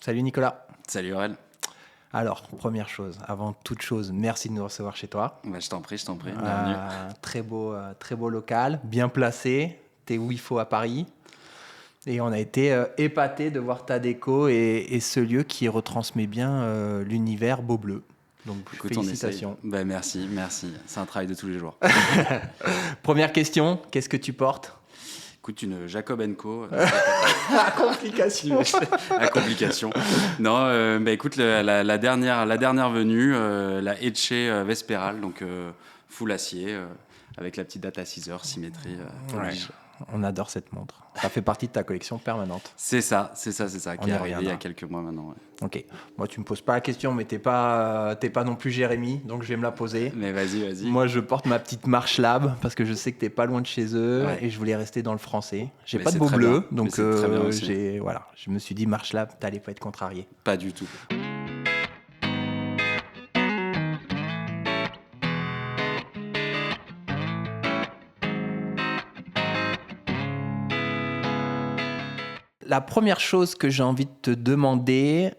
Salut Nicolas. Salut Aurel. Alors, première chose, avant toute chose, merci de nous recevoir chez toi. Bah, je t'en prie, bienvenue. Très beau local, bien placé. T'es où il faut à Paris. Et on a été épatés de voir ta déco et ce lieu qui retransmet bien l'univers Beaubleu. Donc, Écoute, félicitations. on essaye. Bah, merci. C'est un travail de tous les jours. Première question, qu'est-ce que tu portes? Écoute, une Jacob Co. Complication. À complication. Non, écoute, la dernière venue, la Etche Vesperal, donc full acier, avec la petite date à 6 heures, symétrie oblige. On adore cette montre. Ça fait partie de ta collection permanente. C'est ça, On qui y est arrivé reviendra. il y a quelques mois maintenant. Ouais. Ok. Moi, tu me poses pas la question, mais t'es pas non plus Jérémy, donc je vais me la poser. Mais vas-y. Moi, je porte ma petite Marche Lab parce que je sais que t'es pas loin de chez eux et je voulais rester dans le français. J'ai Mais pas de c'est beau très bleu, bien. donc Mais c'est très bien aussi. je me suis dit Marche Lab, t'allais pas être contrarié. Pas du tout. La première chose que j'ai envie de te demander,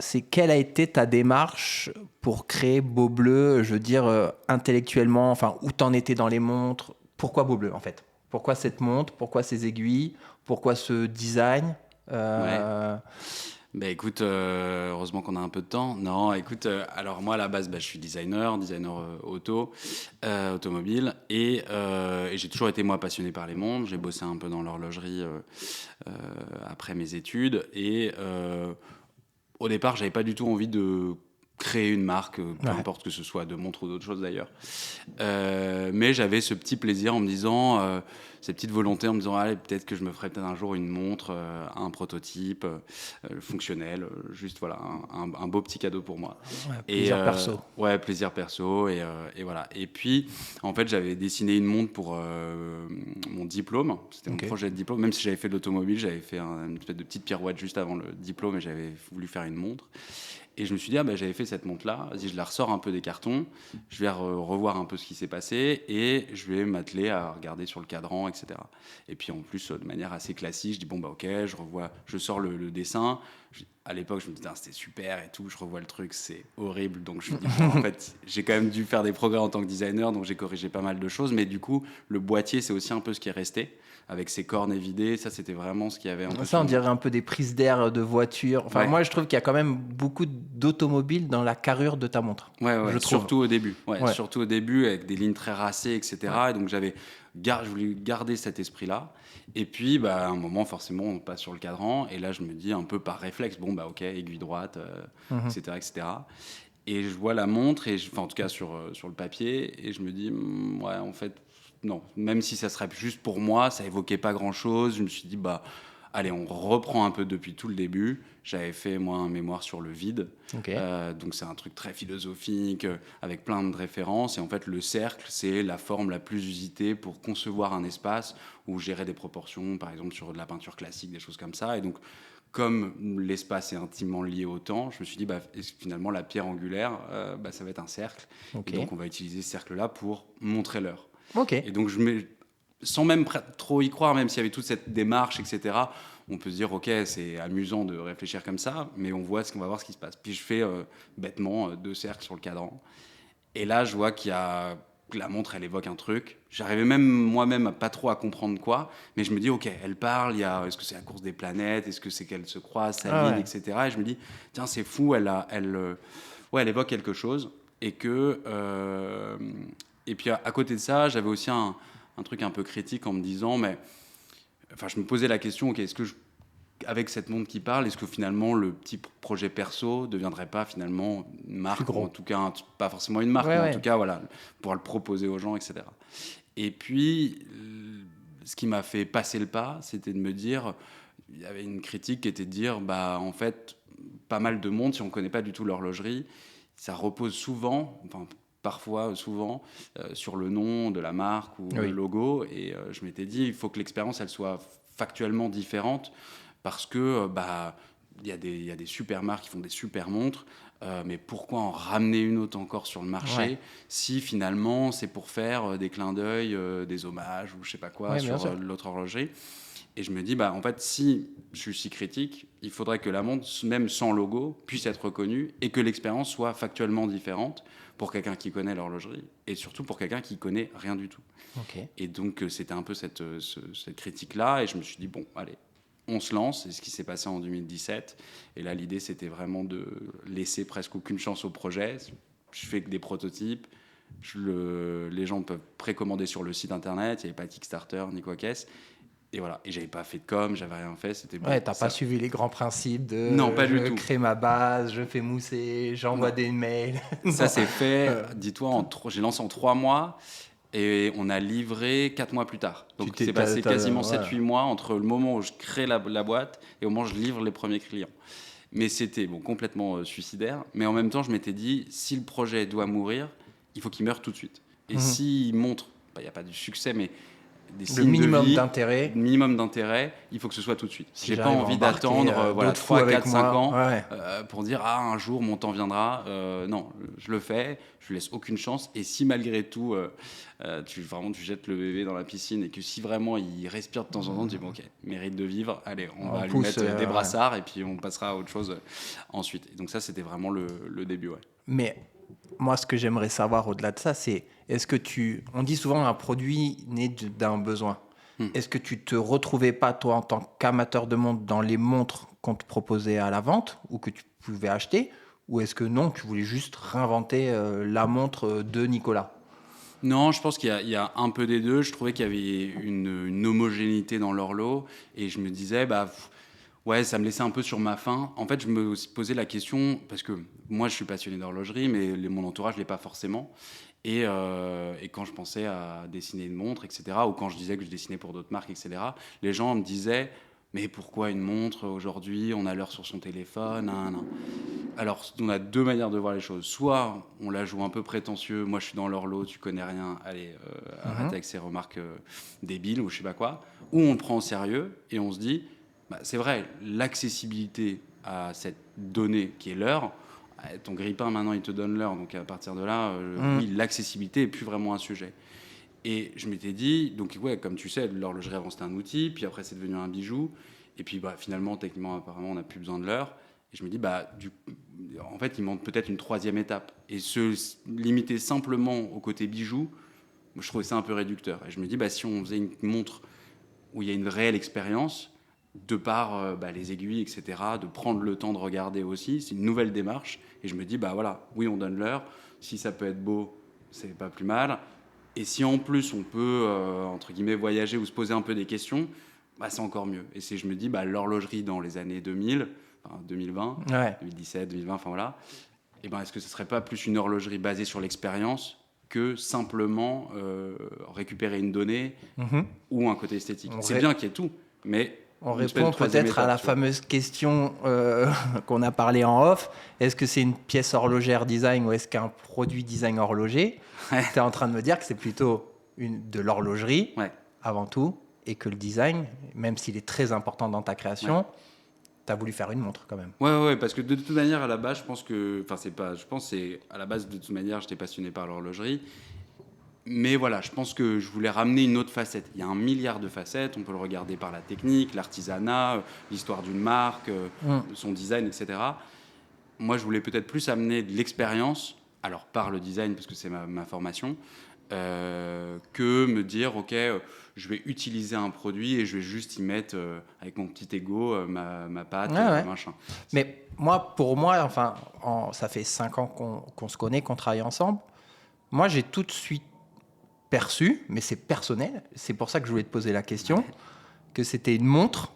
c'est quelle a été ta démarche pour créer Beaubleu, je veux dire intellectuellement, enfin où t'en étais dans les montres, pourquoi Beaubleu en fait? Pourquoi cette montre? Pourquoi ces aiguilles? Pourquoi ce design? Ouais. Bah écoute, heureusement qu'on a un peu de temps. Non, écoute, alors moi à la base, je suis designer automobile, et j'ai toujours été moi passionné par les montres. J'ai bossé un peu dans l'horlogerie après mes études, et au départ, j'avais pas du tout envie de créer une marque, peu importe que ce soit de montres ou d'autres choses d'ailleurs. Mais j'avais ce petit plaisir en me disant, cette petite volonté en me disant, allez, peut-être que je me ferai peut-être un jour une montre, un prototype fonctionnel, juste voilà, un beau petit cadeau pour moi. Plaisir perso. Ouais, plaisir perso, et voilà. Et puis, en fait, j'avais dessiné une montre pour mon diplôme. C'était mon projet de diplôme. Même si j'avais fait de l'automobile, j'avais fait une espèce de petite pirouette juste avant le diplôme, et j'avais voulu faire une montre. Et je me suis dit, j'avais fait cette montre-là, vas-y, je la ressors un peu des cartons, je vais revoir un peu ce qui s'est passé, et je vais m'atteler à regarder sur le cadran, etc. Et puis en plus, de manière assez classique, je dis, ok, je sors le dessin. À l'époque, je me disais, c'était super et tout, je revois le truc, c'est horrible. Donc je me dis, en fait, j'ai quand même dû faire des progrès en tant que designer, donc j'ai corrigé pas mal de choses, mais du coup, le boîtier, c'est aussi un peu ce qui est resté. Avec ses cornes évidées, ça c'était vraiment ce qu'il y avait un peu. Ça, on dirait un peu des prises d'air de voiture. Enfin, moi, je trouve qu'il y a quand même beaucoup d'automobiles dans la carrure de ta montre. Ouais, je surtout au début. Surtout au début, avec des lignes très racées, etc. Et donc je voulais garder cet esprit-là. Et puis, à un moment, forcément, on passe sur le cadran. Et là, je me dis un peu par réflexe, ok, aiguille droite, etc., etc. Et je vois la montre, en tout cas sur le papier, et je me dis, ouais, en fait, non. Même si ça serait juste pour moi, ça évoquait pas grand-chose. Je me suis dit, allez, on reprend un peu depuis tout le début. J'avais fait, moi, un mémoire sur le vide. Donc, c'est un truc très philosophique, avec plein de références. Et en fait, le cercle, c'est la forme la plus usitée pour concevoir un espace où gérer des proportions, par exemple, sur de la peinture classique, des choses comme ça. Et donc, comme l'espace est intimement lié au temps, je me suis dit, finalement, la pierre angulaire, ça va être un cercle. Et donc, on va utiliser ce cercle-là pour montrer l'heure. Et donc, sans même trop y croire, même s'il y avait toute cette démarche, etc., on peut se dire, ok, c'est amusant de réfléchir comme ça, mais on va voir ce qui se passe. Puis je fais bêtement 2 cercles sur le cadran. Et là, je vois que la montre, elle évoque un truc. J'arrivais même moi-même pas trop à comprendre quoi, mais je me dis, ok, elle parle, est-ce que c'est la course des planètes, est-ce que c'est qu'elle se croise, s'aligne, etc. Et je me dis, tiens, c'est fou, elle évoque quelque chose. Et puis à côté de ça, j'avais aussi un truc un peu critique en me disant, je me posais la question, ok, est-ce que avec cette montre qui parle, est-ce que finalement le petit projet perso deviendrait pas finalement une marque, ou en tout cas pas forcément une marque, mais en tout cas voilà, pouvoir le proposer aux gens, etc. Et puis ce qui m'a fait passer le pas, c'était de me dire, il y avait une critique qui était de dire, en fait, pas mal de montres, si on connaît pas du tout l'horlogerie, ça repose souvent, parfois souvent, sur le nom de la marque ou le logo. Et je m'étais dit, il faut que l'expérience, elle soit factuellement différente, parce que il y a des super marques qui font des super montres, mais pourquoi en ramener une autre encore sur le marché si finalement c'est pour faire des clins d'œil, des hommages ou je sais pas quoi sur l'autre horlogerie. Et je me dis, en fait, si je suis si critique, il faudrait que la montre, même sans logo, puisse être reconnue et que l'expérience soit factuellement différente pour quelqu'un qui connaît l'horlogerie et surtout pour quelqu'un qui connaît rien du tout. Ok. Et donc, c'était un peu cette critique-là. Et je me suis dit, bon, allez, on se lance. C'est ce qui s'est passé en 2017. Et là, l'idée, c'était vraiment de laisser presque aucune chance au projet. Je fais que des prototypes. Les gens peuvent précommander sur le site internet. Il n'y avait pas de Kickstarter ni quoi qu'est-ce. Et voilà. Et j'avais pas fait de com, j'avais rien fait. C'était bon. Ouais, t'as pas suivi les grands principes de non, pas je du tout. crée ma base, je fais mousser, j'envoie des mails. Ça c'est fait. Dis-toi, j'ai lancé en 3 mois et on a livré 4 mois plus tard. Donc c'est passé quasiment 7-8 mois entre le moment où je crée la boîte et au moment où je livre les premiers clients. Mais c'était complètement suicidaire. Mais en même temps, je m'étais dit, si le projet doit mourir, il faut qu'il meure tout de suite. Et s'il montre, il n'y a pas de succès, mais le minimum d'intérêt. Minimum d'intérêt, il faut que ce soit tout de suite. Si j'ai pas envie d'attendre 3, 4, 5 ans pour dire un jour mon temps viendra. Non, je le fais, je lui laisse aucune chance. Et si malgré tout, tu jettes le bébé dans la piscine et que si vraiment il respire de temps en temps, tu dis bon, ok, mérite de vivre, allez, on va lui mettre des brassards et puis on passera à autre chose ensuite. Et donc ça, c'était vraiment le début. Ouais. Mais moi, ce que j'aimerais savoir au-delà de ça, c'est est-ce que on dit souvent un produit né d'un besoin. Est-ce que tu te retrouvais pas, toi, en tant qu'amateur de montres, dans les montres qu'on te proposait à la vente ou que tu pouvais acheter, ou est-ce que non, tu voulais juste réinventer la montre de Nicolas? Non, je pense qu'il y a un peu des deux. Je trouvais qu'il y avait une homogénéité dans l'horloge et je me disais, ouais, ça me laissait un peu sur ma faim. En fait, je me posais la question, parce que moi, je suis passionné d'horlogerie, mais mon entourage ne l'est pas forcément. Et quand je pensais à dessiner une montre, etc., ou quand je disais que je dessinais pour d'autres marques, etc., les gens me disaient, mais pourquoi une montre aujourd'hui? On a l'heure sur son téléphone. Non. Alors, on a deux manières de voir les choses. Soit on la joue un peu prétentieux, moi je suis dans l'horloge, tu connais rien, allez, arrête avec ces remarques débiles ou je sais pas quoi. Ou on le prend au sérieux et on se dit, c'est vrai, l'accessibilité à cette donnée qui est l'heure, ton grille-pain maintenant il te donne l'heure, donc à partir de là, oui, l'accessibilité est plus vraiment un sujet. Et je m'étais dit, donc ouais, comme tu sais, l'horlogerie avant c'était un outil, puis après c'est devenu un bijou, et puis finalement, techniquement, apparemment, on n'a plus besoin de l'heure. Et je me dis, en fait, il manque peut-être une troisième étape. Et se limiter simplement au côté bijou, moi, je trouvais ça un peu réducteur. Et je me dis, si on faisait une montre où il y a une réelle expérience, de par les aiguilles, etc., de prendre le temps de regarder aussi, c'est une nouvelle démarche. Et je me dis, voilà, oui, on donne l'heure. Si ça peut être beau, c'est pas plus mal. Et si en plus on peut, entre guillemets, voyager ou se poser un peu des questions, c'est encore mieux. Et je me dis, l'horlogerie dans les années 2000, 2020, 2017, 2020, enfin voilà, est-ce que ce serait pas plus une horlogerie basée sur l'expérience que simplement récupérer une donnée ou un côté esthétique? C'est bien qu'il y ait tout, mais... On répond peut-être à la fameuse question qu'on a parlé en off. Est-ce que c'est une pièce horlogère design ou est-ce qu'un produit design horloger? Tu es en train de me dire que c'est plutôt de l'horlogerie avant tout et que le design, même s'il est très important dans ta création, tu as voulu faire une montre quand même. Ouais, parce que de toute manière, à la base, à la base, de toute manière, j'étais passionné par l'horlogerie. Mais voilà, je pense que je voulais ramener une autre facette. Il y a 1 milliard de facettes, on peut le regarder par la technique, l'artisanat, l'histoire d'une marque, son design, etc. Moi, je voulais peut-être plus amener de l'expérience, alors par le design, parce que c'est ma formation, que me dire, ok, je vais utiliser un produit et je vais juste y mettre, avec mon petit ego, ma patte, machin. Mais pour moi, ça fait 5 ans qu'on se connaît, qu'on travaille ensemble. Moi, j'ai tout de suite perçu, mais c'est personnel, c'est pour ça que je voulais te poser la question, que c'était une montre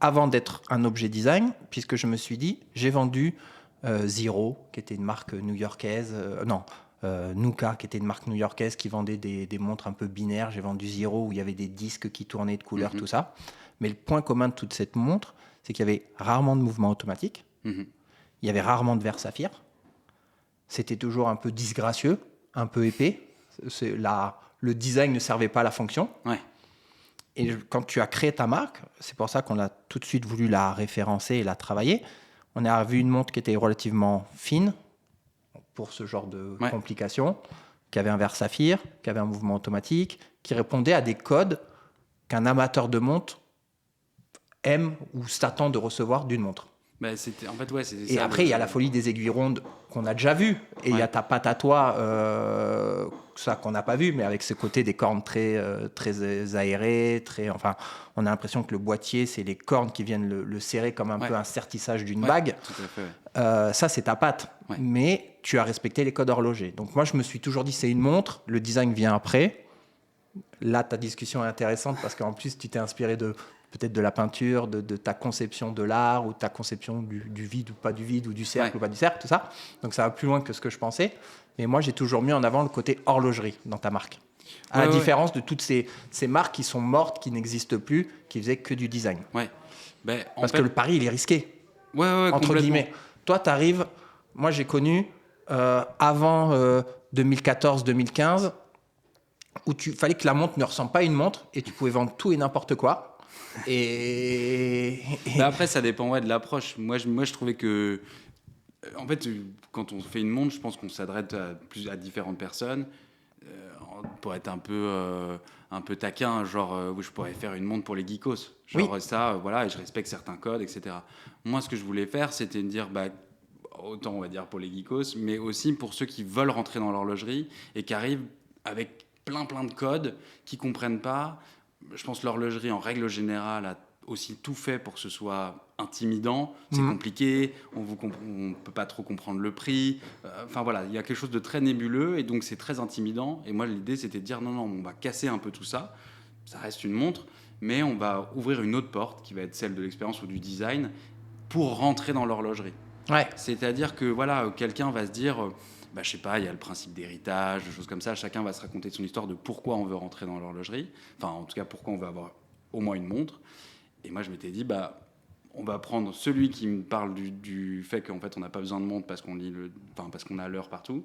avant d'être un objet design, puisque je me suis dit, j'ai vendu Zero, qui était une marque new-yorkaise, Nuka, qui était une marque new-yorkaise qui vendait des montres un peu binaires. J'ai vendu Zero, où il y avait des disques qui tournaient de couleurs, tout ça. Mais le point commun de toute cette montre, c'est qu'il y avait rarement de mouvement automatique, il y avait rarement de verre saphir, c'était toujours un peu disgracieux, un peu épais. Le design ne servait pas à la fonction. Et quand tu as créé ta marque, c'est pour ça qu'on a tout de suite voulu la référencer et la travailler. On a vu une montre qui était relativement fine pour ce genre de complications, qui avait un verre saphir, qui avait un mouvement automatique, qui répondait à des codes qu'un amateur de montre aime ou s'attend de recevoir d'une montre. Bah, en fait, ouais, c'était Et ça. après, il y a la folie des aiguilles rondes qu'on a déjà vues. Et il y a ta patte à toi, ça qu'on n'a pas vu, mais avec ce côté des cornes très aérées. Enfin, on a l'impression que le boîtier, c'est les cornes qui viennent le serrer comme un peu un sertissage d'une bague. Tout à fait, ouais. Ça, c'est ta patte. Ouais. Mais tu as respecté les codes horlogers. Donc moi, je me suis toujours dit, c'est une montre. Le design vient après. Là, ta discussion est intéressante parce qu'en plus, tu t'es inspiré peut-être de la peinture, de ta conception de l'art ou ta conception du vide ou pas du vide ou du cercle ou pas du cercle, tout ça. Donc ça va plus loin que ce que je pensais. Mais moi, j'ai toujours mis en avant le côté horlogerie dans ta marque. À la différence de toutes ces marques qui sont mortes, qui n'existent plus, qui faisaient que du design. Ouais. Parce que le pari, il est risqué. Entre guillemets. Toi, tu arrives... Moi, j'ai connu avant 2014-2015 où il fallait que la montre ne ressemble pas à une montre et tu pouvais vendre tout et n'importe quoi. Après, ça dépend de l'approche. Moi, je trouvais que, en fait, quand on fait une montre, je pense qu'on s'adresse à différentes personnes. Pour être un peu taquin, genre, je pourrais faire une montre pour les geekos. Genre ça, voilà, et je respecte certains codes, etc. Moi, ce que je voulais faire, c'était me dire, autant, on va dire, pour les geekos, mais aussi pour ceux qui veulent rentrer dans l'horlogerie et qui arrivent avec plein de codes, qui ne comprennent pas. Je pense que l'horlogerie, en règle générale, a aussi tout fait pour que ce soit intimidant. C'est compliqué, on ne peut pas trop comprendre le prix. Enfin voilà, il y a quelque chose de très nébuleux et donc c'est très intimidant. Et moi, l'idée, c'était de dire non, on va casser un peu tout ça. Ça reste une montre, mais on va ouvrir une autre porte qui va être celle de l'expérience ou du design pour rentrer dans l'horlogerie. Ouais. C'est-à-dire que voilà, quelqu'un va se dire... je sais pas, il y a le principe d'héritage, des choses comme ça. Chacun va se raconter son histoire de pourquoi on veut rentrer dans l'horlogerie. Enfin, en tout cas, pourquoi on veut avoir au moins une montre. Et moi, je m'étais dit, on va prendre celui qui me parle du fait qu'en fait, on n'a pas besoin de montre parce parce qu'on a l'heure partout.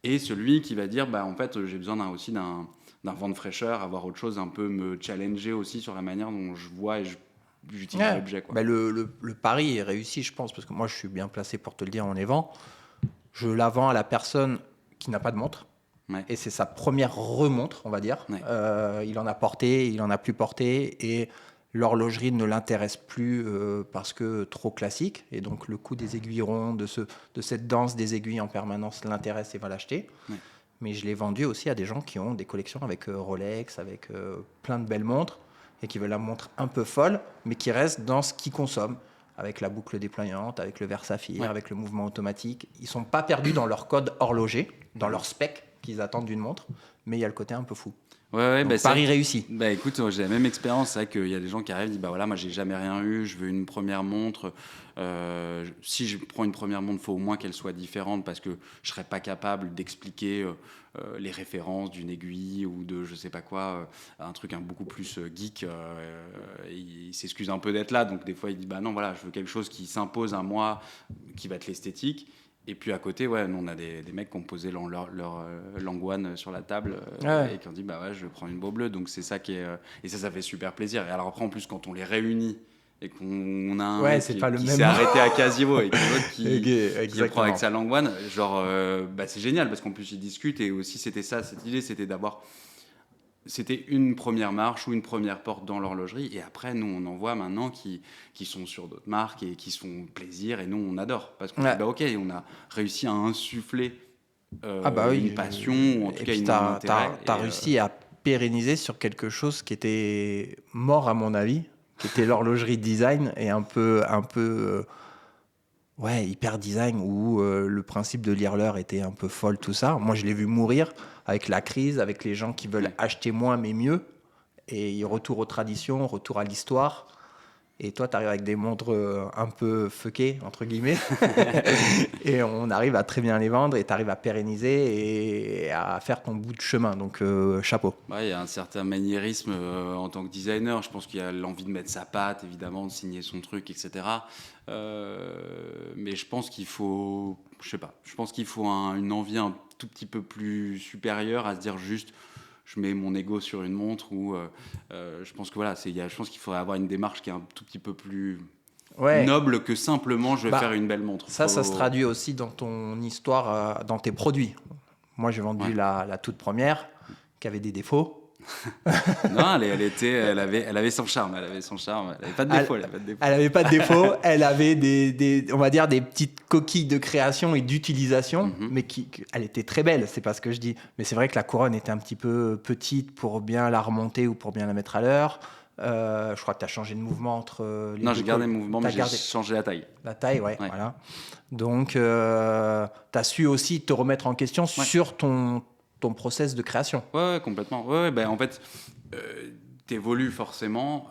Et celui qui va dire, en fait, j'ai besoin aussi d'un vent de fraîcheur, avoir autre chose, un peu me challenger aussi sur la manière dont je vois et j'utilise l'objet, quoi. Le pari est réussi, je pense, parce que moi, je suis bien placé pour te le dire en les vend. Je la vends à la personne qui n'a pas de montre. Ouais. Et c'est sa première remontre, on va dire. Ouais. Il en a porté, il en a plus porté. Et l'horlogerie ne l'intéresse plus parce que trop classique. Et donc, le coût des aiguilles rondes, de cette danse des aiguilles en permanence l'intéresse et va l'acheter. Ouais. Mais je l'ai vendu aussi à des gens qui ont des collections avec Rolex, avec plein de belles montres et qui veulent la montre un peu folle, mais qui restent dans ce qu'ils consomment. Avec la boucle déployante, avec le verre saphir, avec le mouvement automatique. Ils ne sont pas perdus dans leur code horloger, dans leur spec qu'ils attendent d'une montre, mais il y a le côté un peu fou. Donc, pari réussi. Écoute, j'ai la même expérience. C'est vrai qu'il y a des gens qui arrivent et disent voilà, moi j'ai jamais rien eu, je veux une première montre. Si je prends une première montre, il faut au moins qu'elle soit différente parce que je ne serais pas capable d'expliquer les références d'une aiguille ou de je sais pas quoi, un truc beaucoup plus geek. Il s'excuse un peu d'être là, donc des fois il dit non, voilà, je veux quelque chose qui s'impose à moi, qui va être l'esthétique. Et puis à côté, nous, on a des mecs qui ont posé leur Langouane sur la table et qui ont dit je vais prendre une Beau Bleu. Donc c'est ça qui est et ça fait super plaisir. Et alors après, en plus, quand on les réunit et qu'on a un qui s'est arrêté à Casino et l'autre qui prend avec sa Langouane, c'est génial parce qu'en plus ils discutent. Et aussi c'était ça, cette idée, c'était une première marche ou une première porte dans l'horlogerie. Et après, nous, on en voit maintenant qui sont sur d'autres marques et qui se font plaisir. Et nous, on adore. Parce qu'on dit, on a réussi à insuffler une passion ou en tout cas un intérêt. T'as réussi à pérenniser sur quelque chose qui était mort, à mon avis, qui était l'horlogerie design et un peu hyper design où le principe de lire l'heure était un peu folle, tout ça. Moi, je l'ai vu mourir avec la crise, avec les gens qui veulent acheter moins mais mieux. Et retour aux traditions, retour à l'histoire. Et toi, tu arrives avec des montres un peu fuckées, entre guillemets. Et on arrive à très bien les vendre et tu arrives à pérenniser et à faire ton bout de chemin. Donc, chapeau. Il y a un certain maniérisme en tant que designer. Je pense qu'il y a l'envie de mettre sa patte, évidemment, de signer son truc, etc. Mais je pense qu'il faut... Je pense qu'il faut une envie un tout petit peu plus supérieure à se dire juste... je mets mon ego sur une montre ou je pense que je pense qu'il faudrait avoir une démarche qui est un tout petit peu plus noble que simplement je vais faire une belle montre. Ça se traduit aussi dans ton histoire, dans tes produits. Moi, j'ai vendu la toute première qui avait des défauts. Non, elle avait son charme. Elle avait son charme. Elle avait pas de défaut. Elle n'avait pas de défaut. Elle avait on va dire, des petites coquilles de création et d'utilisation, mais elle était très belle. C'est pas ce que je dis. Mais c'est vrai que la couronne était un petit peu petite pour bien la remonter ou pour bien la mettre à l'heure. Je crois que tu as changé de mouvement entre les deux. Non, j'ai gardé le mouvement, mais j'ai changé la taille. La taille, ouais. Voilà. Donc, tu as su aussi te remettre en question sur ton process de création. Ouais, complètement. Ouais, ben, en fait, tu évolues forcément.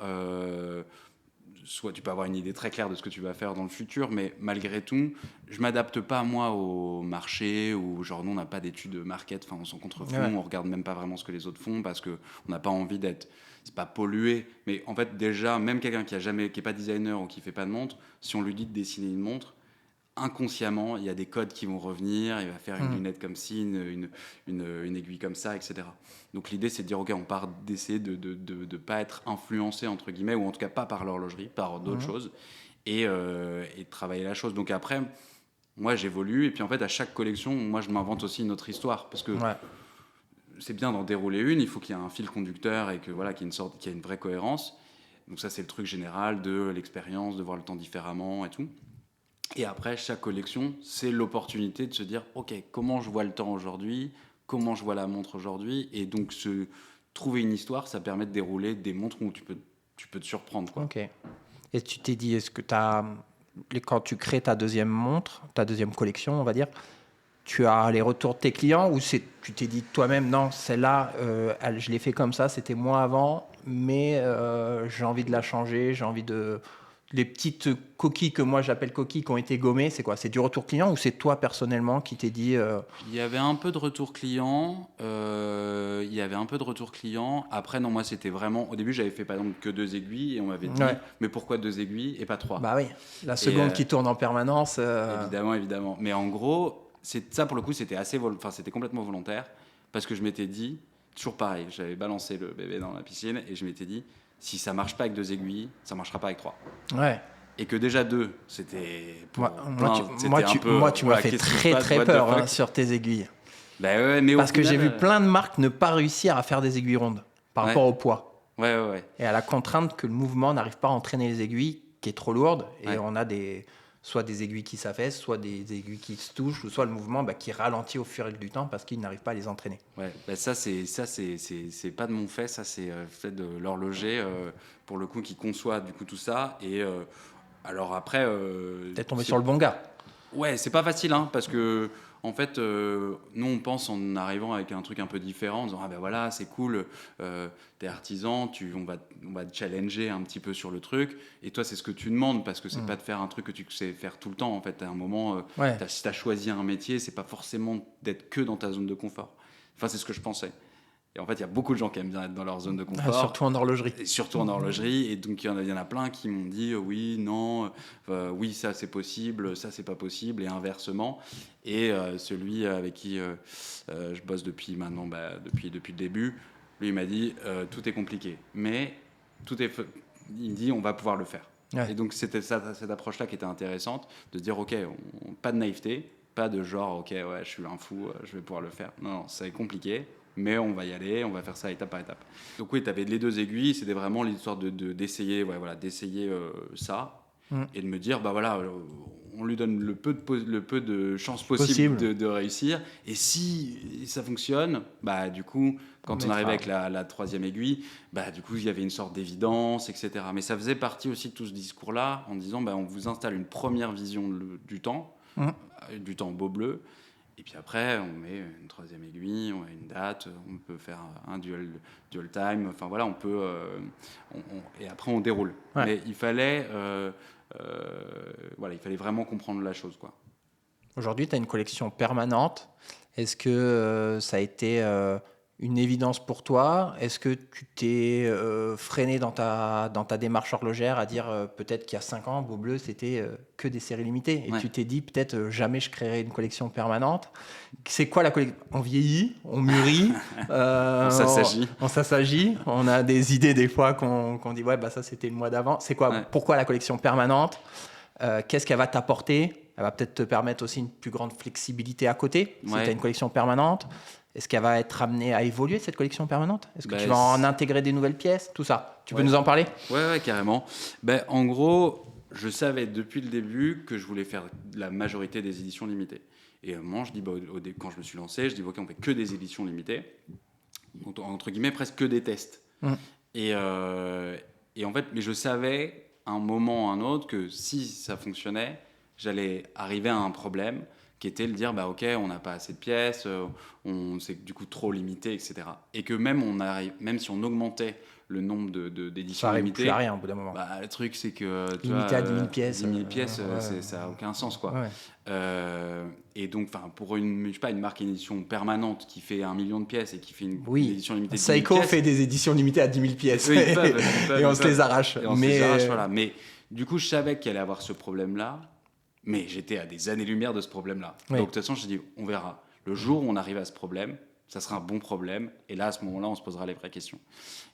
Soit tu peux avoir une idée très claire de ce que tu vas faire dans le futur, mais malgré tout, je m'adapte pas, moi, au marché, ou genre, nous, on n'a pas d'études de market, on s'en contrefout, on regarde même pas vraiment ce que les autres font, parce qu'on n'a pas envie d'être, c'est pas pollué, mais en fait, déjà, même quelqu'un qui est pas designer ou qui fait pas de montre, si on lui dit de dessiner une montre, inconsciemment, il y a des codes qui vont revenir, il va faire une lunette comme ci, une aiguille comme ça, etc. Donc l'idée, c'est de dire, ok, on part d'essayer de pas être influencé, entre guillemets, ou en tout cas pas par l'horlogerie, par d'autres choses, et de travailler la chose. Donc après, moi, j'évolue, et puis en fait, à chaque collection, moi, je m'invente aussi une autre histoire, parce que c'est bien d'en dérouler une, il faut qu'il y ait un fil conducteur, et que voilà, qu'il y ait une vraie cohérence. Donc ça, c'est le truc général de l'expérience, de voir le temps différemment et tout. Et après, chaque collection, c'est l'opportunité de se dire, ok, comment je vois le temps aujourd'hui, comment je vois la montre aujourd'hui, et donc trouver une histoire, ça permet de dérouler des montres où tu peux te surprendre, quoi. Ok. Et tu t'es dit, est-ce que quand tu crées ta deuxième montre, ta deuxième collection, on va dire, tu as les retours de tes clients, ou tu t'es dit toi-même, non, celle-là, je l'ai fait comme ça, c'était moi avant, mais j'ai envie de la changer, j'ai envie de... Les petites coquilles que moi j'appelle coquilles qui ont été gommées, c'est quoi? C'est du retour client, ou c'est toi personnellement qui t'es dit... Il y avait un peu de retour client. Après, non, moi c'était vraiment... Au début, j'avais fait par exemple que 2 aiguilles, et on m'avait dit, mais pourquoi 2 aiguilles et pas 3? Bah oui, la seconde qui tourne en permanence. Évidemment. Mais en gros, ça pour le coup, c'était c'était complètement volontaire, parce que je m'étais dit, toujours pareil, j'avais balancé le bébé dans la piscine, et je m'étais dit, si ça marche pas avec 2 aiguilles, ça marchera pas avec 3. Ouais. Et que déjà 2, c'était... Moi, tu m'as fait très peur sur tes aiguilles. Bah ouais, mais parce que j'ai vu plein de marques ne pas réussir à faire des aiguilles rondes par rapport au poids. Ouais. Et à la contrainte que le mouvement n'arrive pas à entraîner les aiguilles, qui est trop lourde. Et on a soit des aiguilles qui s'affaissent, soit des aiguilles qui se touchent, ou soit le mouvement qui ralentit au fur et du temps parce qu'il n'arrive pas à les entraîner. Ouais, bah ça c'est pas de mon fait, ça c'est fait de l'horloger pour le coup qui conçoit du coup tout ça. Et alors après, t'es tombé sur le bon gars. Ouais, c'est pas facile, parce que en fait, nous on pense en arrivant avec un truc un peu différent, en disant ah ben voilà c'est cool, t'es artisan, on va te challenger un petit peu sur le truc, et toi c'est ce que tu demandes, parce que c'est pas de faire un truc que tu sais faire tout le temps. En fait, à un moment, si t'as choisi un métier, c'est pas forcément d'être que dans ta zone de confort. Enfin, c'est ce que je pensais. Et en fait, il y a beaucoup de gens qui aiment bien être dans leur zone de confort. Surtout en horlogerie. Et surtout en horlogerie. Et donc, il y en a plein qui m'ont dit oui, non, oui, ça c'est possible, ça c'est pas possible, et inversement. Et celui avec qui je bosse depuis maintenant, depuis le début, lui, il m'a dit tout est compliqué. Mais il me dit on va pouvoir le faire. Ouais. Et donc, c'était cette approche-là qui était intéressante, de se dire ok, pas de naïveté, pas de genre ok, ouais, je suis un fou, je vais pouvoir le faire. Non, c'est compliqué. Mais on va y aller, on va faire ça étape par étape. Donc oui, tu avais les 2 aiguilles, c'était vraiment l'histoire d'essayer ça, et de me dire, on lui donne le peu de chances possible de réussir, et si ça fonctionne, du coup, quand on arrivait avec la 3e aiguille, du coup, il y avait une sorte d'évidence, etc. Mais ça faisait partie aussi de tout ce discours-là, en disant, on vous installe une première vision du temps beau bleu. Et puis après, on met une 3e aiguille, on a une date, on peut faire un dual time. Enfin voilà, on peut. Et après, on déroule. Ouais. Mais il fallait vraiment comprendre la chose, quoi. Aujourd'hui, tu as une collection permanente. Est-ce que ça a été une évidence pour toi? Est-ce que tu t'es freiné dans ta démarche horlogère à dire peut-être qu'il y a 5 ans, Beau Bleu, c'était que des séries limitées, et tu t'es dit peut-être jamais je créerai une collection permanente? C'est quoi la collection? On vieillit, on mûrit, on s'assagit, on a des idées des fois qu'on dit ça c'était le mois d'avant. C'est quoi? Pourquoi la collection permanente? Qu'est-ce qu'elle va t'apporter? Elle va peut-être te permettre aussi une plus grande flexibilité à côté, si tu Ouais. as une collection permanente. Est-ce qu'elle va être amenée à évoluer, cette collection permanente? Est-ce que Bah, tu vas en intégrer des nouvelles pièces? Tout ça. Tu peux nous en parler? Ouais, carrément. Ben, en gros, je savais depuis le début que je voulais faire la majorité des éditions limitées. Et à un moment, je dis, bah, quand je me suis lancé, je dis, ok, on fait que des éditions limitées. Entre guillemets, presque que des tests. Et, et en fait, mais je savais à un moment ou à un autre que si ça fonctionnait, j'allais arriver à un problème qui était le dire, bah ok, on n'a pas assez de pièces, c'est du coup trop limité, etc. Et que même si on augmentait le nombre d'éditions Ça limitées, plus à rien au bout d'un moment. bah, le truc c'est que tu Limité vois, à 10 000 pièces. 10 000 pièces, ça n'a aucun sens quoi. Et donc, pour je sais pas, une marque édition permanente qui fait 1 million de pièces et qui fait une édition limitée de 10 000 Seiko pièces, fait des éditions limitées à 10 000 pièces. eux, ils peuvent, et on se les arrache. Voilà. Mais du coup, je savais qu'il allait avoir ce problème-là, mais j'étais à des années-lumière de ce problème-là. Donc, de toute façon, je dis, on verra. Le jour où on arrive à ce problème, ça sera un bon problème. Et là, à ce moment-là, on se posera les vraies questions.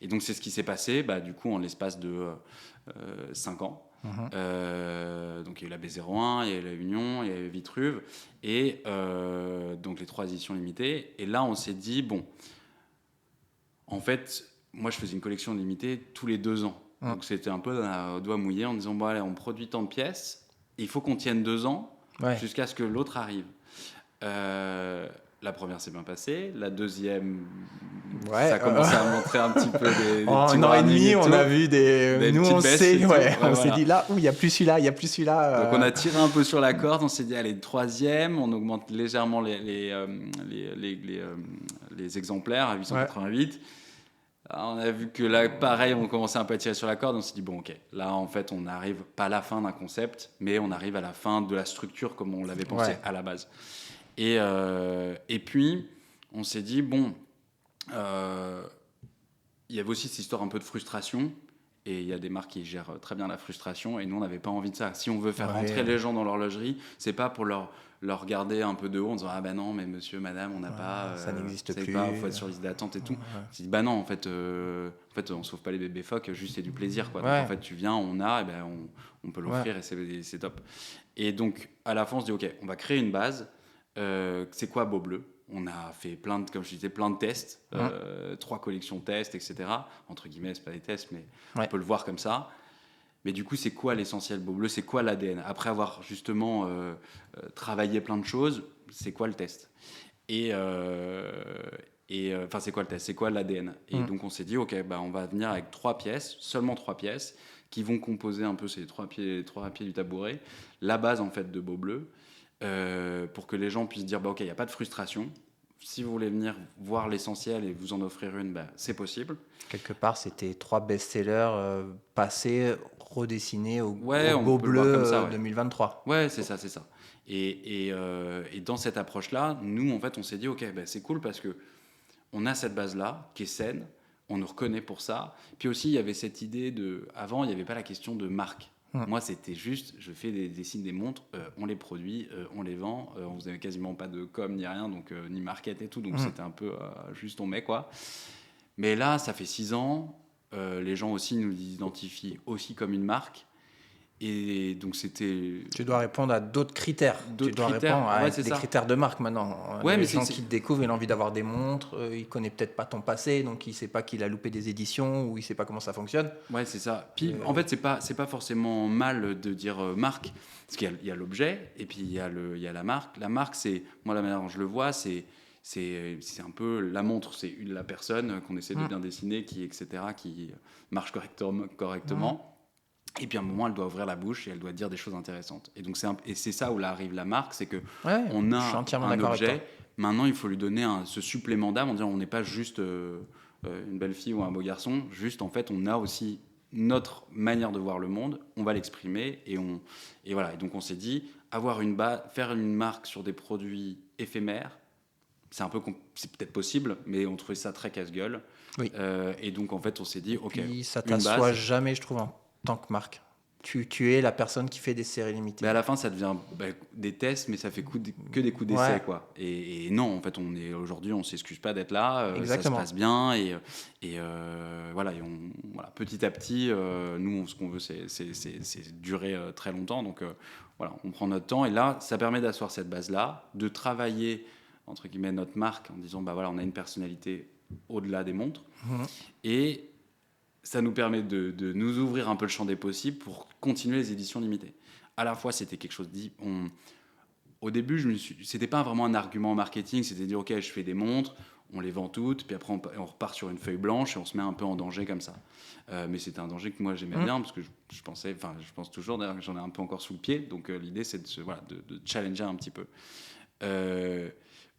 Et donc, c'est ce qui s'est passé, du coup, en l'espace de 5 ans. Donc, il y a eu la B01, il y a eu la Union, il y a eu Vitruve, et donc les 3 éditions limitées. Et là, on s'est dit, bon, en fait, moi, je faisais une collection limitée tous les 2 ans. Donc, c'était un peu au doigt mouillé en disant, bon, allez, on produit tant de pièces, il faut qu'on tienne 2 ans jusqu'à ce que l'autre arrive. La première s'est bien passée, la deuxième, ça commençait à montrer un petit peu des en petits 1 an et demi, on a vu nous on s'est dit là, il n'y a plus celui-là, il n'y a plus celui-là. Donc on a tiré un peu sur la corde, on s'est dit allez, troisième, on augmente légèrement les exemplaires à 888. Alors, on a vu que là, pareil, on commençait un peu à tirer sur la corde, on s'est dit bon ok, là en fait on n'arrive pas à la fin d'un concept, mais on arrive à la fin de la structure comme on l'avait pensé à la base. Et puis, on s'est dit, bon, il y avait aussi cette histoire un peu de frustration. Et il y a des marques qui gèrent très bien la frustration. Et nous, on n'avait pas envie de ça. Si on veut faire rentrer les gens dans l'horlogerie, c'est pas pour leur regarder un peu de haut en disant, ah ben non, mais monsieur, madame, on n'a pas. Ça n'existe plus. Il faut être sur liste d'attente et tout. On s'est dit, bah non, en fait, on sauve pas les bébés phoques, juste c'est du plaisir. Quoi. Donc en fait, tu viens, on a, et ben, on peut l'offrir et c'est top. Et donc, à la fin, on se dit, ok, on va créer une base. C'est quoi Beau Bleu? On a fait comme je disais, plein de tests, 3 collections tests, etc. Entre guillemets, c'est pas des tests, mais on peut le voir comme ça. Mais du coup, c'est quoi l'essentiel Beau Bleu? C'est quoi l'ADN? Après avoir justement travaillé plein de choses, c'est quoi le test? C'est quoi le test? C'est quoi l'ADN? Et donc, on s'est dit, ok, on va venir avec 3 pièces, seulement 3 pièces, qui vont composer un peu ces 3 pieds du tabouret, la base en fait de Beau Bleu. Pour que les gens puissent dire ok, il n'y a pas de frustration. Si vous voulez venir voir l'essentiel et vous en offrir une, c'est possible. Quelque part, c'était 3 best-sellers passés, redessinés au Beau Bleu comme ça, 2023. Ouais, c'est ça. Et dans cette approche-là, nous, en fait, on s'est dit ok, c'est cool parce que on a cette base-là qui est saine, on nous reconnaît pour ça. Puis aussi, il y avait cette idée avant, il n'y avait pas la question de marque. Moi, c'était juste, je fais des signes, des montres, on les produit, on les vend. On faisait quasiment pas de com ni rien, donc ni market et tout, donc c'était un peu juste on met quoi. Mais là, ça fait 6 ans, les gens aussi nous identifient aussi comme une marque. Et donc c'était. Tu dois répondre à d'autres critères. Répondre à des critères de marque maintenant. Les gens qui te découvrent, ils ont envie d'avoir des montres, il connaît peut-être pas ton passé, donc il sait pas qu'il a loupé des éditions ou il sait pas comment ça fonctionne. Ouais, c'est ça. Puis en fait, c'est pas forcément mal de dire marque, parce qu'il y a l'objet et puis il y a la marque. La marque, c'est moi la manière dont je le vois, c'est un peu la montre, c'est la personne qu'on essaie de bien dessiner, qui marche correctement. Et puis à un moment, elle doit ouvrir la bouche et elle doit dire des choses intéressantes. Et donc c'est ça où là arrive la marque, c'est que on a un objet. Maintenant, il faut lui donner ce supplément d'âme en disant on n'est pas juste une belle fille ou un beau garçon. Juste en fait, on a aussi notre manière de voir le monde. On va l'exprimer et voilà. Et donc on s'est dit faire une marque sur des produits éphémères. C'est peut-être possible, mais on trouvait ça très casse-gueule. Oui. Et donc en fait, on s'est dit ok. Puis ça t'assoit jamais, je trouve. Tant que marque. tu es la personne qui fait des séries limitées. Mais à la fin, ça devient des tests, mais ça fait que des coups d'essai, quoi. Et non, en fait, aujourd'hui, on s'excuse pas d'être là. Ça se passe bien voilà, voilà. Petit à petit, nous, ce qu'on veut, c'est durer très longtemps. Donc voilà, on prend notre temps. Et là, ça permet d'asseoir cette base-là, de travailler entre guillemets notre marque en disant voilà, on a une personnalité au-delà des montres. Et ça nous permet de nous ouvrir un peu le champ des possibles pour continuer les éditions limitées. À la fois, c'était quelque chose au début, c'était pas vraiment un argument marketing, c'était de dire ok, je fais des montres, on les vend toutes, puis après on repart sur une feuille blanche et on se met un peu en danger comme ça. Mais c'était un danger que moi j'aimais bien parce que je pense toujours d'ailleurs que j'en ai un peu encore sous le pied. Donc l'idée c'est de challenger un petit peu.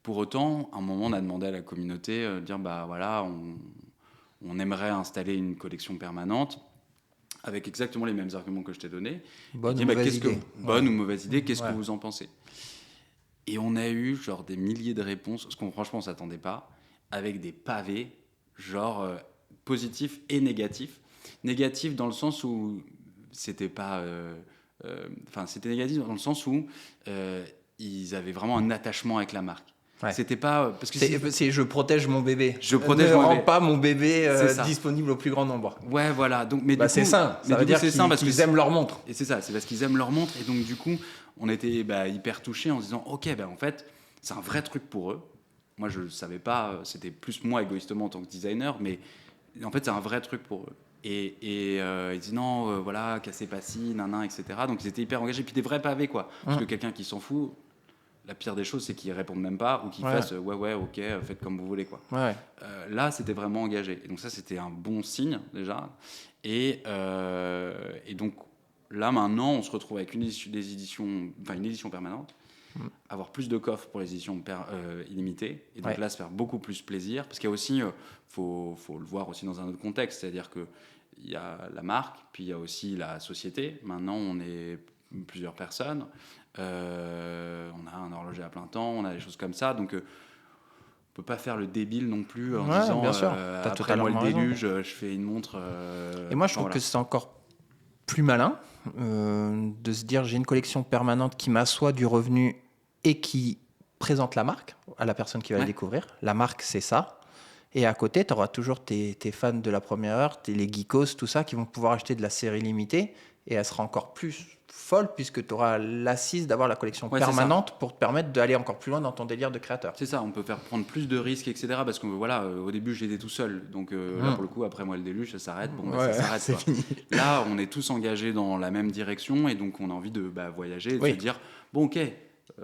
Pour autant, à un moment, on a demandé à la communauté de dire voilà, on aimerait installer une collection permanente avec exactement les mêmes arguments que je t'ai donnés. Bonne ou mauvaise idée. Bonne ou mauvaise idée, qu'est-ce que vous en pensez? Et on a eu genre des milliers de réponses, ce qu'on franchement on s'attendait pas, avec des pavés, genre positifs et négatifs. Négatifs dans le sens où c'était pas... c'était négatif dans le sens où ils avaient vraiment un attachement avec la marque. Ouais. C'était pas parce que c'est je protège mon bébé. Je protège ne mon rends bébé. pas mon bébé disponible au plus grand nombre. Ouais, voilà. Donc, mais c'est ça. Ça veut dire qu'ils aiment leur montre. Et c'est ça. C'est parce qu'ils aiment leur montre. Et donc du coup, on était hyper touchés en se disant, ok, en fait, c'est un vrai truc pour eux. Moi, je le savais pas. C'était plus moi égoïstement en tant que designer, mais en fait, c'est un vrai truc pour eux. Et ils disent non, voilà, cassez pas ci, nanan, etc. Donc ils étaient hyper engagés. Puis des vrais pavés, quoi. Parce que quelqu'un qui s'en fout. La pire des choses, c'est qu'ils répondent même pas ou qu'ils fassent ouais, ok, faites comme vous voulez, quoi. Là, c'était vraiment engagé. Et donc ça, c'était un bon signe déjà. Et donc là, maintenant, on se retrouve avec une édition permanente, avoir plus de coffres pour les éditions illimitées. Et donc là, se faire beaucoup plus plaisir, parce qu'il y a aussi, faut le voir aussi dans un autre contexte, c'est-à-dire que il y a la marque, puis il y a aussi la société. Maintenant, on est plusieurs personnes. On a un horloger à plein temps, on a des choses comme ça, donc on peut pas faire le débile non plus en disant bien sûr. après moi le déluge, je fais une montre. Et moi je trouve que c'est encore plus malin de se dire j'ai une collection permanente qui m'assoit du revenu et qui présente la marque à la personne qui va la découvrir. La marque c'est ça. Et à côté, tu auras toujours tes fans de la première heure, les geekos, tout ça, qui vont pouvoir acheter de la série limitée. Et elle sera encore plus folle puisque tu auras l'assise d'avoir la collection permanente pour te permettre d'aller encore plus loin dans ton délire de créateur. C'est ça, on peut faire prendre plus de risques, etc. Parce que au début, j'étais tout seul. Donc là, pour le coup, après moi, le déluge, ça s'arrête. Ça s'arrête. C'est fini. Là, on est tous engagés dans la même direction et donc on a envie de voyager et de se dire, bon, ok,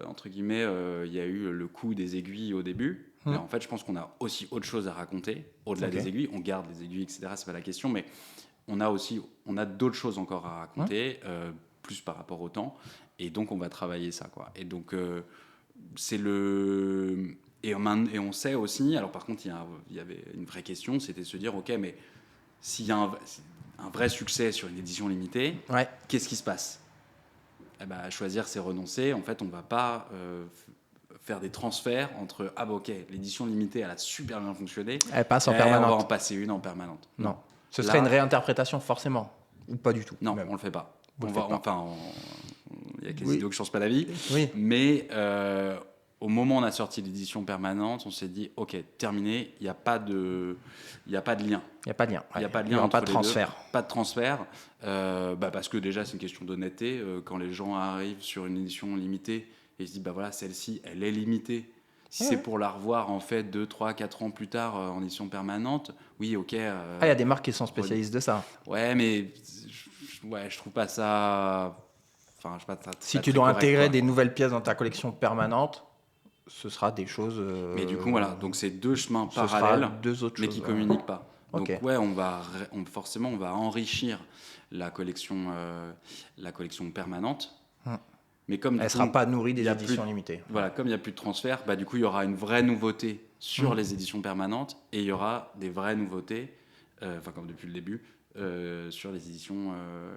entre guillemets, il y a eu le coup des aiguilles au début. Mais en fait, je pense qu'on a aussi autre chose à raconter au-delà des aiguilles. On garde les aiguilles, etc. C'est pas la question, mais on a d'autres choses encore à raconter, plus par rapport au temps, et donc on va travailler ça, quoi. Et donc et on sait aussi. Alors par contre, il y avait une vraie question, c'était de se dire, ok, mais s'il y a un vrai succès sur une édition limitée, qu'est-ce qui se passe? Choisir, c'est renoncer. En fait, on va pas faire des transferts entre ok, l'édition limitée, elle a super bien fonctionné, elle passe en permanente. On va en passer une en permanente. Non. Ce serait une réinterprétation forcément, ou pas du tout. Non, on le fait pas. Il y a que les idiots qui changent pas la vie. Oui. Mais au moment où on a sorti l'édition permanente, on s'est dit ok, terminé. Il n'y a pas de lien. Il n'y a pas de lien. Il n'y a pas de lien. Il n'y aura pas de transfert. Pas de transfert. Parce que déjà, c'est une question d'honnêteté. Quand les gens arrivent sur une édition limitée et ils se disent voilà, celle-ci, elle est limitée. Si c'est pour la revoir en fait 2, 3, 4 ans plus tard en édition permanente, oui, ok. Il y a des marques qui sont spécialistes de ça. Ouais, mais je trouve pas ça. Enfin, je sais pas. Si tu dois intégrer des nouvelles pièces dans ta collection permanente, ce sera des choses. Mais du coup, voilà. Donc c'est deux chemins parallèles, deux autres mais choses, qui communiquent pas. Donc okay. Forcément, on va enrichir la collection permanente. Mais comme elle sera pas nourrie des éditions limitées. Voilà, comme il n'y a plus de transfert, du coup, il y aura une vraie nouveauté sur les éditions permanentes et il y aura des vraies nouveautés, comme depuis le début, sur les éditions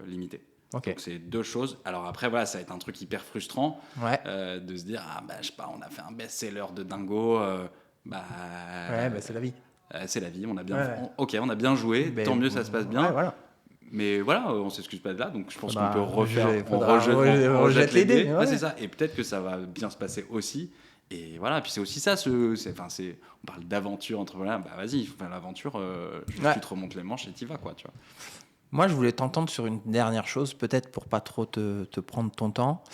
limitées. Okay. Donc, c'est deux choses. Alors après, ça va être un truc hyper frustrant de se dire, je sais pas, on a fait un best-seller de dingo. c'est la vie. C'est la vie, on a bien, on a bien joué, tant mieux, ça se passe bien. Voilà. Mais voilà, on s'excuse pas de là, donc je pense qu'on peut rejette les dés. Ouais, c'est ça. Et peut-être que ça va bien se passer aussi. Et voilà, puis c'est aussi ça, on parle d'aventure entre voilà, bah vas-y, l'aventure, tu te remontes les manches et t'y vas, quoi, tu vois. Moi, je voulais t'entendre sur une dernière chose, peut-être pour pas trop te prendre ton temps.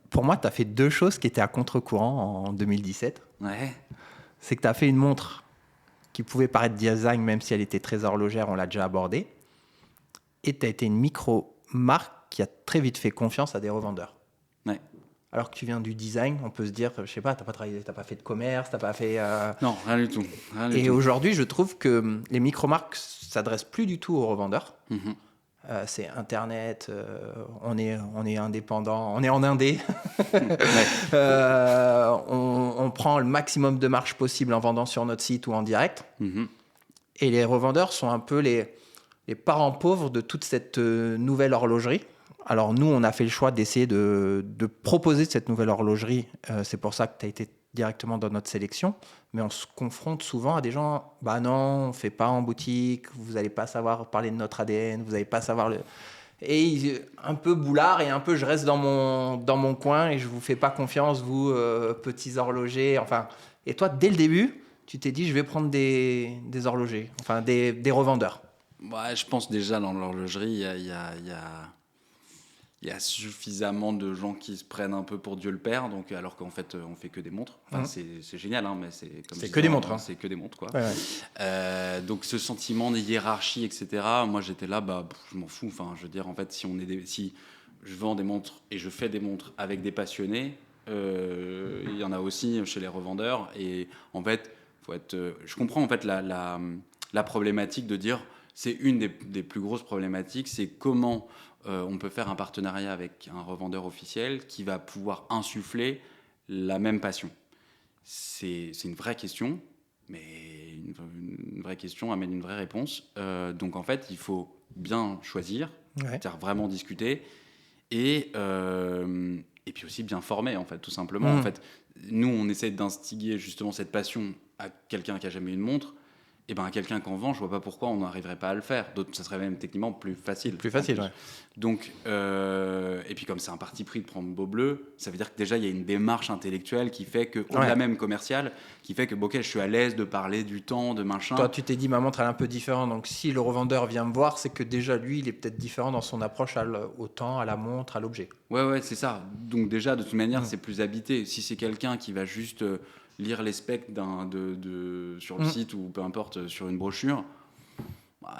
Pour moi, tu as fait 2 choses qui étaient à contre-courant en 2017. Ouais. C'est que tu as fait une montre qui pouvait paraître design, même si elle était très horlogère, on l'a déjà abordé. Et tu as été une micro-marque qui a très vite fait confiance à des revendeurs. Ouais. Alors que tu viens du design, on peut se dire, je sais pas, t'as pas fait de commerce, t'as pas fait... Non, rien du tout. Et aujourd'hui, je trouve que les micro-marques s'adressent plus du tout aux revendeurs. Mm-hmm. C'est Internet, on est indépendant, on est en indé. On prend le maximum de marge possible en vendant sur notre site ou en direct. Mm-hmm. Et les revendeurs sont un peu les parents pauvres de toute cette nouvelle horlogerie. Alors nous, on a fait le choix d'essayer de proposer cette nouvelle horlogerie. C'est pour ça que tu as été directement dans notre sélection. Mais on se confronte souvent à des gens, bah non, on ne fait pas en boutique, vous n'allez pas savoir parler de notre ADN, vous n'allez pas savoir le... Et un peu boulard et un peu je reste dans mon coin et je ne vous fais pas confiance, vous, petits horlogers. Enfin, et toi, dès le début, tu t'es dit, je vais prendre des horlogers, enfin des revendeurs. Ouais, je pense déjà dans l'horlogerie, il y a suffisamment de gens qui se prennent un peu pour Dieu le Père, donc, alors qu'en fait, on fait que des montres. Enfin, c'est génial, hein, mais c'est que des montres. Hein. C'est que des montres, quoi. Ouais. Donc, ce sentiment de hiérarchie, etc., moi, j'étais là, je m'en fous. Enfin, je veux dire, en fait, si je vends des montres et je fais des montres avec des passionnés, il y en a aussi chez les revendeurs. Et en fait, je comprends en fait la problématique de dire, c'est une des plus grosses problématiques, c'est comment on peut faire un partenariat avec un revendeur officiel qui va pouvoir insuffler la même passion. C'est une vraie question, mais une vraie question amène une vraie réponse. Donc en fait, il faut bien choisir, c'est-à-dire vraiment discuter, et puis aussi bien former, en fait, tout simplement. En fait, nous, on essaie d'instiguer justement cette passion à quelqu'un qui n'a jamais eu une montre. Et ben, à quelqu'un qui en vend, je vois pas pourquoi on n'arriverait pas à le faire. D'autres, ça serait même techniquement plus facile. Plus facile, ouais. Donc, et puis comme c'est un parti pris de prendre Beaubleu, ça veut dire que déjà il y a une démarche intellectuelle qui fait que, au-delà même commerciale, qui fait que ok, je suis à l'aise de parler du temps, de machin. Toi, tu t'es dit ma montre elle est un peu différente. Donc, si le revendeur vient me voir, c'est que déjà lui, il est peut-être différent dans son approche au temps, à la montre, à l'objet. Ouais, c'est ça. Donc déjà, de toute manière, c'est plus habité. Si c'est quelqu'un qui va juste lire les specs sur le site ou peu importe sur une brochure,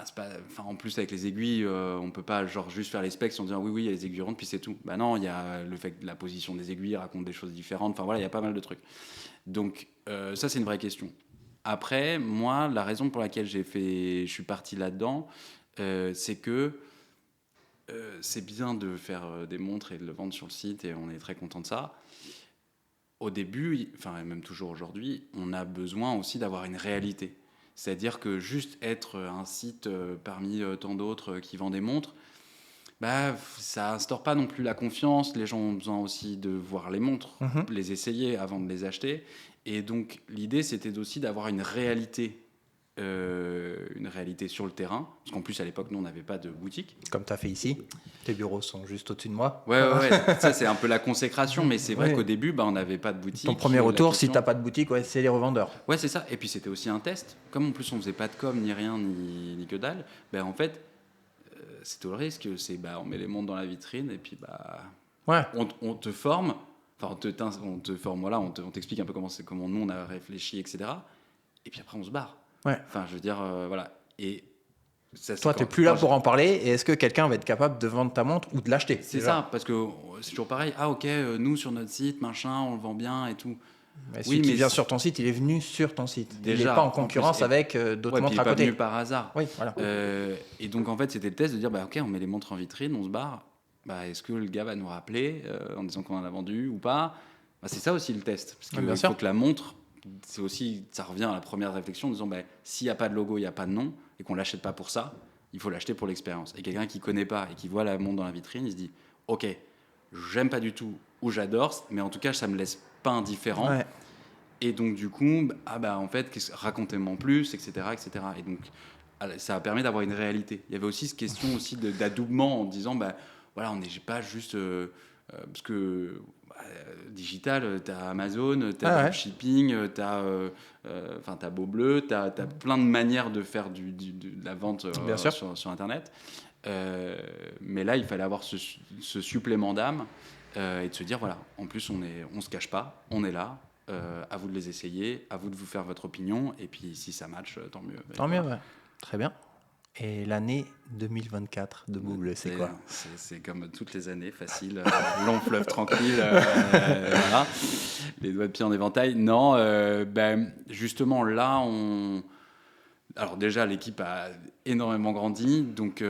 c'est pas, en plus avec les aiguilles, on peut pas genre juste faire les specs sans dire oui il y a les aiguilles rondes puis c'est tout. Bah non, il y a le fait que la position des aiguilles raconte des choses différentes. Enfin voilà, il y a pas mal de trucs. Donc ça c'est une vraie question. Après, moi, la raison pour laquelle je suis parti là-dedans, c'est que c'est bien de faire des montres et de le vendre sur le site et on est très content de ça. Au début, enfin même toujours aujourd'hui, on a besoin aussi d'avoir une réalité. C'est-à-dire que juste être un site parmi tant d'autres qui vend des montres, ça instaure pas non plus la confiance. Les gens ont besoin aussi de voir les montres, les essayer avant de les acheter. Et donc l'idée, c'était aussi d'avoir une réalité sur le terrain. Parce qu'en plus, à l'époque, nous, on n'avait pas de boutique. Comme tu as fait ici. Tes bureaux sont juste au-dessus de moi. Ouais. Ça, c'est un peu la consécration. Mais c'est vrai qu'au début, on n'avait pas de boutique. Ton premier retour, si tu n'as pas de boutique, c'est les revendeurs. Ouais, c'est ça. Et puis, c'était aussi un test. Comme en plus, on faisait pas de com, ni rien, ni que dalle. En fait, c'est tout le risque. On met les montres dans la vitrine et puis on te forme. Enfin, on te forme, voilà, on t'explique un peu comment nous, on a réfléchi, etc. Et puis après, on se barre. Ouais. Enfin, je veux dire, voilà. Et ça, toi, tu n'es plus là pour en parler. Et est-ce que quelqu'un va être capable de vendre ta montre ou de l'acheter? C'est ça, parce que c'est toujours pareil. Ah, ok, nous, sur notre site, machin, on le vend bien et tout. Mais celui qui vient sur ton site, il est venu sur ton site. Déjà, il n'est pas en concurrence avec d'autres montres à côté. Il n'est pas venu par hasard. Oui, voilà. Et donc, en fait, c'était le test de dire, ok, on met les montres en vitrine, on se barre. Est-ce que le gars va nous rappeler en disant qu'on en a vendu ou pas? C'est ça aussi le test. Parce qu'il faut que la montre... C'est aussi, ça revient à la première réflexion en disant s'il n'y a pas de logo, il n'y a pas de nom et qu'on ne l'achète pas pour ça, il faut l'acheter pour l'expérience. Et quelqu'un qui ne connaît pas et qui voit la montre dans la vitrine, il se dit ok, j'aime pas du tout ou j'adore, mais en tout cas ça me laisse pas indifférent. Ouais. Et donc du coup, en fait, racontez-moi en plus, etc., etc. Et donc ça a permis d'avoir une réalité. Il y avait aussi cette question aussi d'adoubement en disant, voilà, on n'est pas juste... parce que digital, tu as Amazon, tu as dropshipping, tu as Beaubleu, tu as plein de manières de faire de la vente sur Internet. Mais là, il fallait avoir ce supplément d'âme et de se dire, voilà, en plus, on se cache pas, on est là, à vous de les essayer, à vous de vous faire votre opinion, et puis si ça match, tant mieux. Tant mieux, ouais. Très bien. Et l'année 2024 de Beaubleu, c'est quoi ? C'est comme toutes les années, facile, long fleuve tranquille, voilà, les doigts de pied en éventail. Non, justement, là, alors déjà, l'équipe a énormément grandi, donc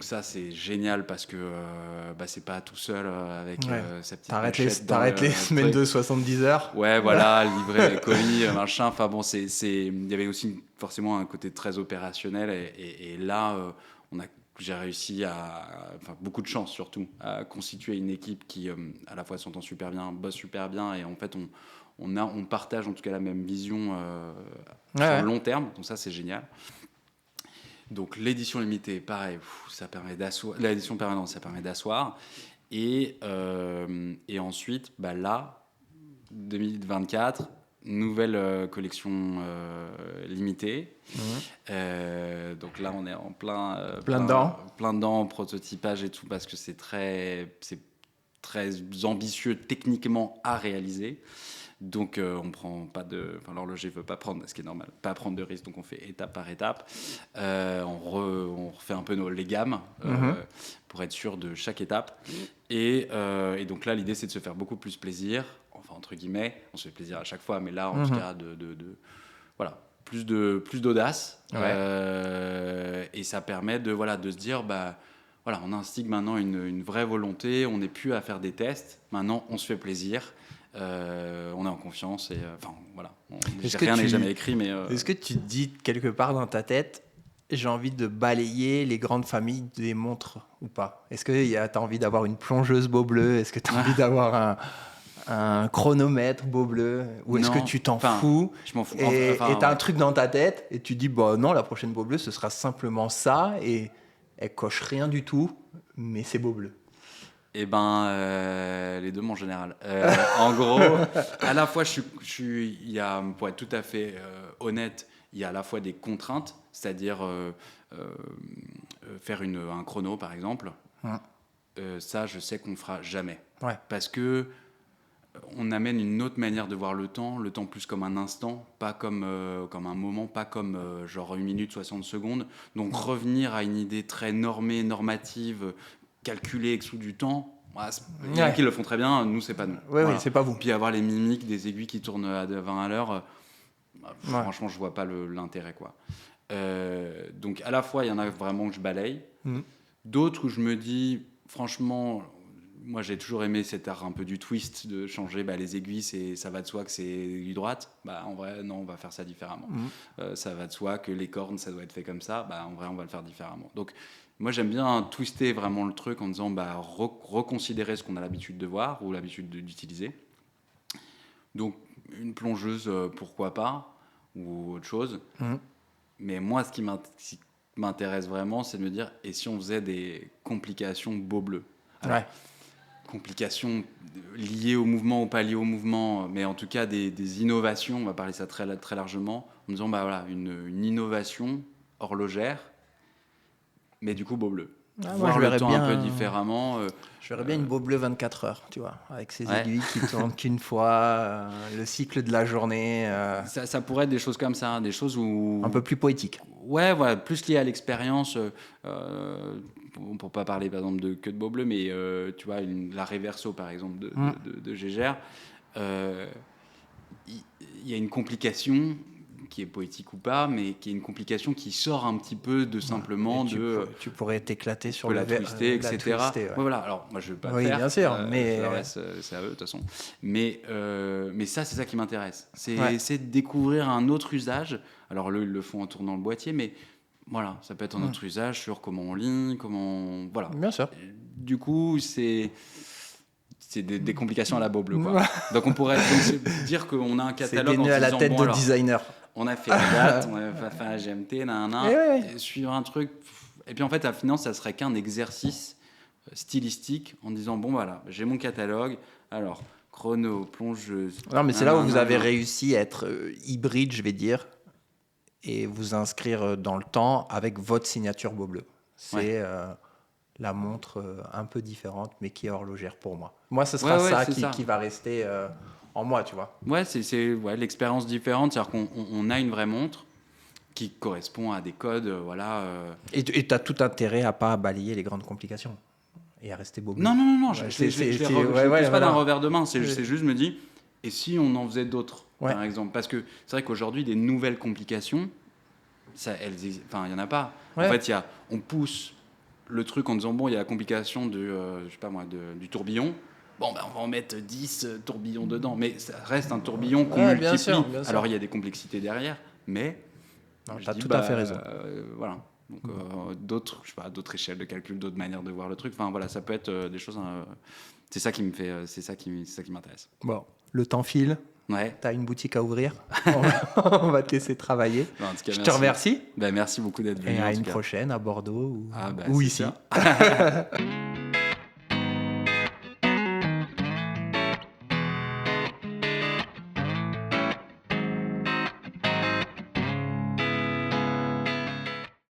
ça, c'est génial parce que c'est pas tout seul avec sa petite pochette. T'arrêtes les semaines de 70 heures. Ouais, voilà, livrer les colis, machin. Enfin bon, il y avait aussi forcément un côté très opérationnel et là, j'ai réussi beaucoup de chance surtout, à constituer une équipe qui à la fois s'entend super bien, bosse super bien et en fait on partage en tout cas la même vision sur le long terme, donc ça c'est génial. Donc l'édition limitée, pareil, ça permet d'asseoir. L'édition permanente, ça permet d'asseoir. Et ensuite, là, 2024, nouvelle collection limitée. Donc là, on est en plein dedans, prototypage et tout, parce que c'est très ambitieux techniquement à réaliser. Donc on prend pas l'horloger veut pas prendre, ce qui est normal, pas prendre de risque, donc on fait étape par étape. On refait un peu les gammes pour être sûr de chaque étape. Et donc là, l'idée c'est de se faire beaucoup plus plaisir, enfin entre guillemets, on se fait plaisir à chaque fois, mais là en tout cas voilà, plus d'audace. Et ça permet de se dire voilà, on instigue maintenant une vraie volonté, on n'est plus à faire des tests, maintenant on se fait plaisir. On est en confiance et voilà. Rien n'est jamais écrit, mais est-ce que tu te dis quelque part dans ta tête, j'ai envie de balayer les grandes familles des montres ou pas ? Est-ce que tu as envie d'avoir une plongeuse Beaubleu ? Est-ce que tu as envie d'avoir un chronomètre Beaubleu ? Ou est-ce que tu t'en fous ? Je m'en fous. Et tu as un truc dans ta tête et tu dis non, la prochaine Beaubleu ce sera simplement ça et elle coche rien du tout, mais c'est Beaubleu. Eh les deux, en général. En gros, à la fois, il y a, pour être tout à fait honnête, il y a à la fois des contraintes, c'est-à-dire faire un chrono, par exemple. Ça, je sais qu'on ne fera jamais. Parce que on amène une autre manière de voir le temps plus comme un instant, pas comme un moment, pas comme genre 1 minute 60 secondes. Donc revenir à une idée très normative, calculer, exclure du temps, il y en a qui le font très bien, nous c'est pas nous. Oui, c'est pas vous. Puis avoir les mimiques des aiguilles qui tournent à 20 à l'heure, franchement je vois pas l'intérêt quoi. Donc à la fois il y en a vraiment que je balaye, d'autres où je me dis franchement, moi j'ai toujours aimé cet art un peu du twist, de changer les aiguilles, ça va de soi que c'est aiguille droite, en vrai non, on va faire ça différemment. Ça va de soi que les cornes ça doit être fait comme ça, en vrai on va le faire différemment. Donc moi, j'aime bien twister vraiment le truc en disant reconsidérer ce qu'on a l'habitude de voir ou l'habitude d'utiliser. Donc, une plongeuse, pourquoi pas, ou autre chose. Mais moi, ce qui m'intéresse vraiment, c'est de me dire, et si on faisait des complications Beaubleu ? Complications liées au mouvement ou pas liées au mouvement, mais en tout cas des innovations, on va parler ça très, très largement, en disant, une innovation horlogère, mais du coup Beaubleu. Voir le temps un peu différemment. Je verrais bien une Beaubleu 24 heures, tu vois, avec ses aiguilles qui tournent qu'une fois, le cycle de la journée. Ça pourrait être des choses comme ça, des choses où... Un peu plus poétique. Ouais, voilà, plus lié à l'expérience. Pour pas parler par exemple que de Beaubleu, mais tu vois, la Reverso par exemple de Gégère, il y a une complication qui est poétique ou pas, mais qui est une complication qui sort un petit peu de simplement tu pourrais t'éclater sur la twister, etc. Voilà. Alors moi je vais pas le faire. Bien sûr, mais c'est à eux de toute façon. Mais ça c'est ça qui m'intéresse. C'est de découvrir un autre usage. Alors ils le font en tournant le boîtier, mais voilà, ça peut être un autre usage sur comment on lit, voilà. Bien sûr. Du coup c'est des complications à la Beaubleu, quoi. Donc on pourrait dire qu'on a un catalogue c'est à la tête de designer. on a fait la date, on a fait un GMT, et suivre un truc. Et puis en fait, la finance, ça serait qu'un exercice stylistique en disant bon voilà, j'ai mon catalogue, alors chrono, plongeuse. Non, mais c'est là où vous avez réussi à être hybride, je vais dire, et vous inscrire dans le temps avec votre signature Beau Bleu. C'est la montre un peu différente, mais qui est horlogère pour moi. Moi, ce sera ça qui va rester en moi, tu vois. Ouais, c'est l'expérience différente, c'est-à-dire qu'on a une vraie montre qui correspond à des codes, voilà. Et tu as tout intérêt à pas balayer les grandes complications et à rester Beau Bleu. Non, je ne pose pas d'un revers de main, c'est juste, je me dis, et si on en faisait d'autres, par exemple, parce que c'est vrai qu'aujourd'hui, des nouvelles complications, il n'y en a pas. En fait, on pousse le truc en disant, bon, il y a la complication du tourbillon. Bon, on va en mettre 10 tourbillons dedans. Mais ça reste un tourbillon qu'on multiplie. Bien sûr. Alors, il y a des complexités derrière. Mais tu as tout à fait raison. Voilà. Donc, d'autres échelles de calcul, d'autres manières de voir le truc. Enfin, voilà, ça peut être des choses... c'est ça qui m'intéresse. Bon, le temps file. Ouais. Tu as une boutique à ouvrir. On va te laisser travailler. Non, en tout cas, je te remercie. Merci beaucoup d'être venu. Et à une prochaine à Bordeaux ou ici.